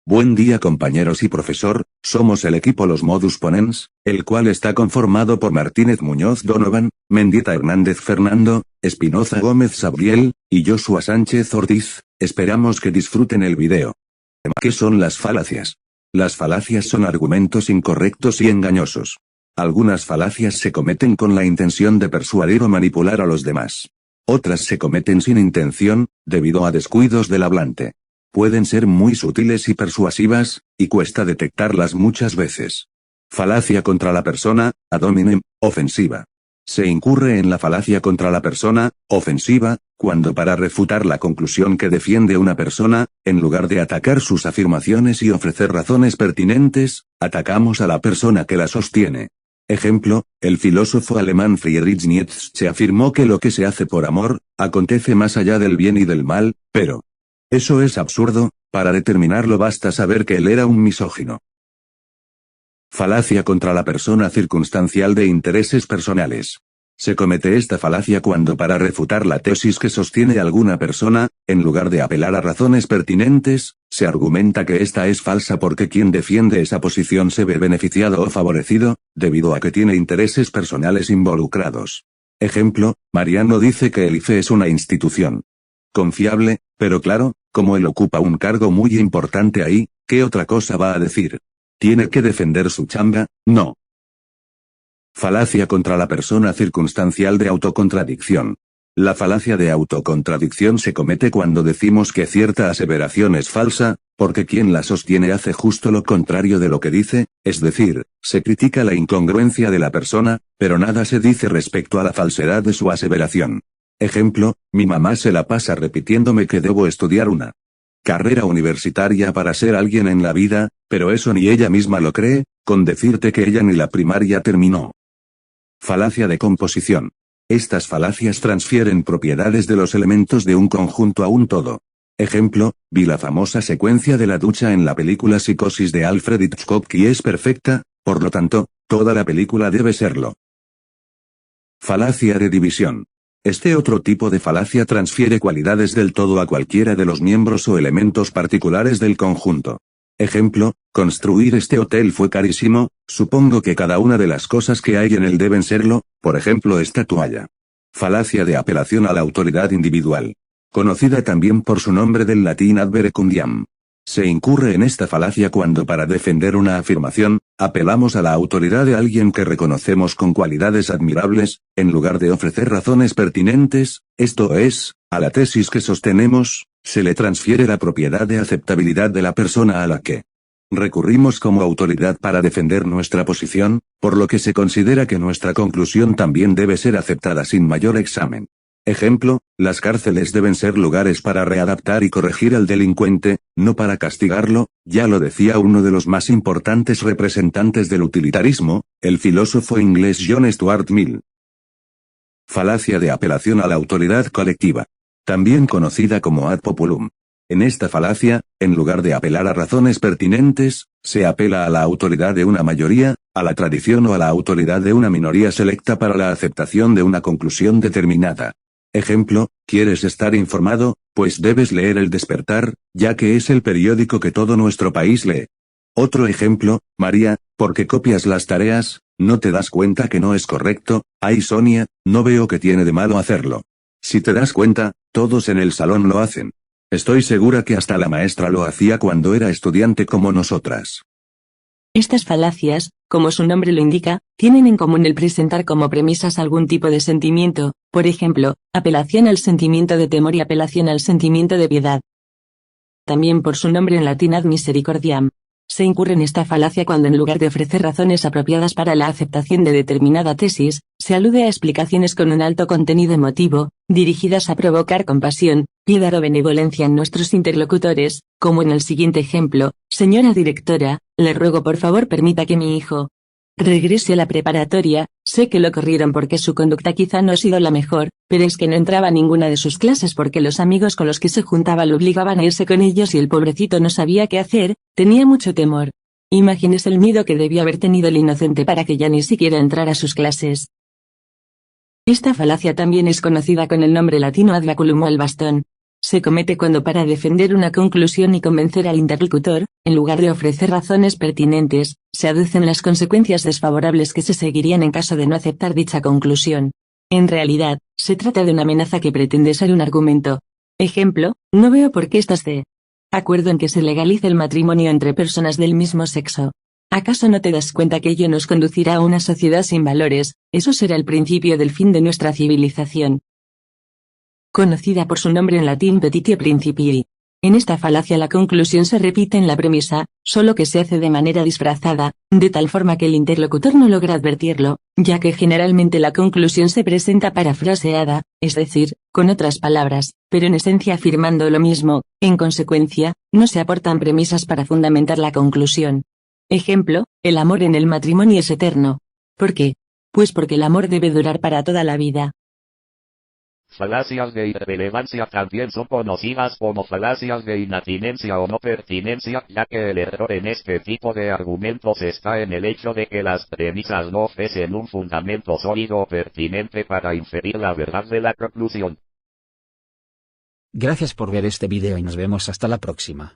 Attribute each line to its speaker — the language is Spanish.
Speaker 1: Buen día compañeros y profesor, somos el equipo Los Modus Ponens, el cual está conformado por Martínez Muñoz Donovan, Mendieta Hernández Fernando, Espinoza Gómez Sabriel, y Joshua Sánchez Ortiz. Esperamos que disfruten el video. ¿Qué son las falacias? Las falacias son argumentos incorrectos y engañosos. Algunas falacias se cometen con la intención de persuadir o manipular a los demás. Otras se cometen sin intención, debido a descuidos del hablante. Pueden ser muy sutiles y persuasivas, y cuesta detectarlas muchas veces. Falacia contra la persona, ad hominem, ofensiva. Se incurre en la falacia contra la persona, ofensiva, cuando para refutar la conclusión que defiende una persona, en lugar de atacar sus afirmaciones y ofrecer razones pertinentes, atacamos a la persona que la sostiene. Ejemplo, el filósofo alemán Friedrich Nietzsche afirmó que lo que se hace por amor, acontece más allá del bien y del mal, pero eso es absurdo, para determinarlo basta saber que él era un misógino. Falacia contra la persona circunstancial de intereses personales. Se comete esta falacia cuando para refutar la tesis que sostiene alguna persona, en lugar de apelar a razones pertinentes, se argumenta que esta es falsa porque quien defiende esa posición se ve beneficiado o favorecido, debido a que tiene intereses personales involucrados. Ejemplo, Mariano dice que el IFE es una institución confiable, pero claro, como él ocupa un cargo muy importante ahí, ¿qué otra cosa va a decir? ¿Tiene que defender su chamba? No. Falacia contra la persona circunstancial de autocontradicción. La falacia de autocontradicción se comete cuando decimos que cierta aseveración es falsa, porque quien la sostiene hace justo lo contrario de lo que dice, es decir, se critica la incongruencia de la persona, pero nada se dice respecto a la falsedad de su aseveración. Ejemplo, mi mamá se la pasa repitiéndome que debo estudiar una carrera universitaria para ser alguien en la vida, pero eso ni ella misma lo cree, con decirte que ella ni la primaria terminó. Falacia de composición. Estas falacias transfieren propiedades de los elementos de un conjunto a un todo. Ejemplo, vi la famosa secuencia de la ducha en la película Psicosis de Alfred Hitchcock y es perfecta, por lo tanto, toda la película debe serlo. Falacia de división. Este otro tipo de falacia transfiere cualidades del todo a cualquiera de los miembros o elementos particulares del conjunto. Ejemplo, construir este hotel fue carísimo, supongo que cada una de las cosas que hay en él deben serlo, por ejemplo esta toalla. Falacia de apelación a la autoridad individual. Conocida también por su nombre del latín ad verecundiam. Se incurre en esta falacia cuando para defender una afirmación, apelamos a la autoridad de alguien que reconocemos con cualidades admirables, en lugar de ofrecer razones pertinentes, esto es, a la tesis que sostenemos, se le transfiere la propiedad de aceptabilidad de la persona a la que recurrimos como autoridad para defender nuestra posición, por lo que se considera que nuestra conclusión también debe ser aceptada sin mayor examen. Ejemplo, las cárceles deben ser lugares para readaptar y corregir al delincuente, no para castigarlo, ya lo decía uno de los más importantes representantes del utilitarismo, el filósofo inglés John Stuart Mill. Falacia de apelación a la autoridad colectiva. También conocida como ad populum. En esta falacia, en lugar de apelar a razones pertinentes, se apela a la autoridad de una mayoría, a la tradición o a la autoridad de una minoría selecta para la aceptación de una conclusión determinada. Ejemplo, ¿quieres estar informado? Pues debes leer El Despertar, ya que es el periódico que todo nuestro país lee. Otro ejemplo, María, ¿por qué copias las tareas? ¿No te das cuenta que no es correcto? Ay Sonia, no veo que tiene de malo hacerlo. Si te das cuenta, todos en el salón lo hacen. Estoy segura que hasta la maestra lo hacía cuando era estudiante como nosotras.
Speaker 2: Estas falacias, como su nombre lo indica, tienen en común el presentar como premisas algún tipo de sentimiento, por ejemplo, apelación al sentimiento de temor y apelación al sentimiento de piedad. También por su nombre en latín ad misericordiam. Se incurre en esta falacia cuando en lugar de ofrecer razones apropiadas para la aceptación de determinada tesis, se alude a explicaciones con un alto contenido emotivo, dirigidas a provocar compasión, piedad o benevolencia en nuestros interlocutores, como en el siguiente ejemplo: señora directora, le ruego por favor permita que mi hijo regrese a la preparatoria, sé que lo corrieron porque su conducta quizá no ha sido la mejor, pero es que no entraba a ninguna de sus clases porque los amigos con los que se juntaba lo obligaban a irse con ellos y el pobrecito no sabía qué hacer, tenía mucho temor. Imagínese el miedo que debió haber tenido el inocente para que ya ni siquiera entrara a sus clases. Esta falacia también es conocida con el nombre latino ad baculum o al bastón. Se comete cuando para defender una conclusión y convencer al interlocutor, en lugar de ofrecer razones pertinentes, se aducen las consecuencias desfavorables que se seguirían en caso de no aceptar dicha conclusión. En realidad, se trata de una amenaza que pretende ser un argumento. Ejemplo, no veo por qué estás de acuerdo en que se legalice el matrimonio entre personas del mismo sexo. ¿Acaso no te das cuenta que ello nos conducirá a una sociedad sin valores? Eso será el principio del fin de nuestra civilización. Conocida por su nombre en latín petitio principii. En esta falacia la conclusión se repite en la premisa, solo que se hace de manera disfrazada, de tal forma que el interlocutor no logra advertirlo, ya que generalmente la conclusión se presenta parafraseada, es decir, con otras palabras, pero en esencia afirmando lo mismo. En consecuencia, no se aportan premisas para fundamentar la conclusión. Ejemplo, el amor en el matrimonio es eterno. ¿Por qué? Pues porque el amor debe durar para toda la vida.
Speaker 3: Falacias de irrelevancia también son conocidas como falacias de inatinеncia o no pertinencia, ya que el error en este tipo de argumentos está en el hecho de que las premisas no ofrecen un fundamento sólido o pertinente para inferir la verdad de la conclusión.
Speaker 4: Gracias por ver este video y nos vemos hasta la próxima.